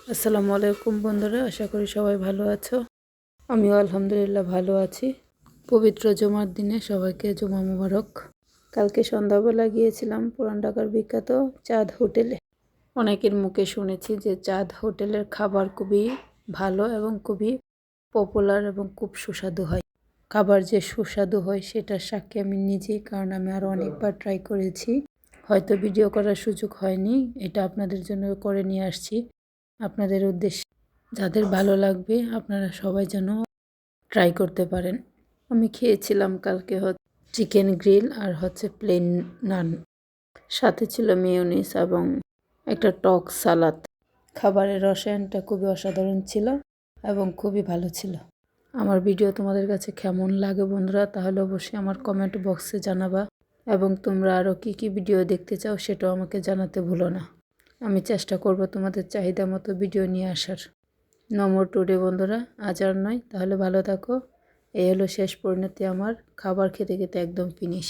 আসসালামু আলাইকুম বন্ধুরা, আশা করি সবাই ভালো আছো। আমিও আলহামদুলিল্লাহ ভালো আছি। পবিত্র জুমার দিনে সবাইকে জুমা মুবারক। কালকে সন্ধ্যাবেলা গিয়েছিলাম পুরান ঢাকার বিখ্যাত চাঁদ হোটেলে। অনেকের মুখে শুনেছি যে চাঁদ হোটেলের খাবার খুবই ভালো এবং খুবই পপুলার এবং খুব সুস্বাদু হয়। খাবার যে সুস্বাদু হয় সেটার সাক্ষী আমি নিজেই, কারণ আমি আরও অনেকবার ট্রাই করেছি। হয়তো ভিডিও করার সুযোগ হয়নি, এটা আপনাদের জন্য করে নিয়ে আসছি আপনাদের উদ্দেশ্যে। যাদের ভালো লাগবে আপনারা সবাই যেন ট্রাই করতে পারেন। আমি খেয়েছিলাম কালকে চিকেন গ্রিল আর প্লেন নান, সাথে ছিল মেয়োনিজ এবং একটা টক সালাদ। খাবারের রসায়নটা খুবই অসাধারণ ছিল এবং খুবই ভালো ছিল। আমার ভিডিও তোমাদের কাছে কেমন লাগে বন্ধুরা, তাহলে অবশ্যই আমার কমেন্ট বক্সে জানাবা, এবং তোমরা আরও কী কী ভিডিও দেখতে চাও সেটাও আমাকে জানাতে ভুলো না। আমি চেষ্টা করব তোমাদের চাহিদা মতো ভিডিও নিয়ে আসার। নম্বর টুডে বন্ধুরা, আজ আর নয়, তাহলে ভালো থাকো। এই হলো শেষ পরিণতি আমার। খাবার খেতে খেতে একদম ফিনিশ।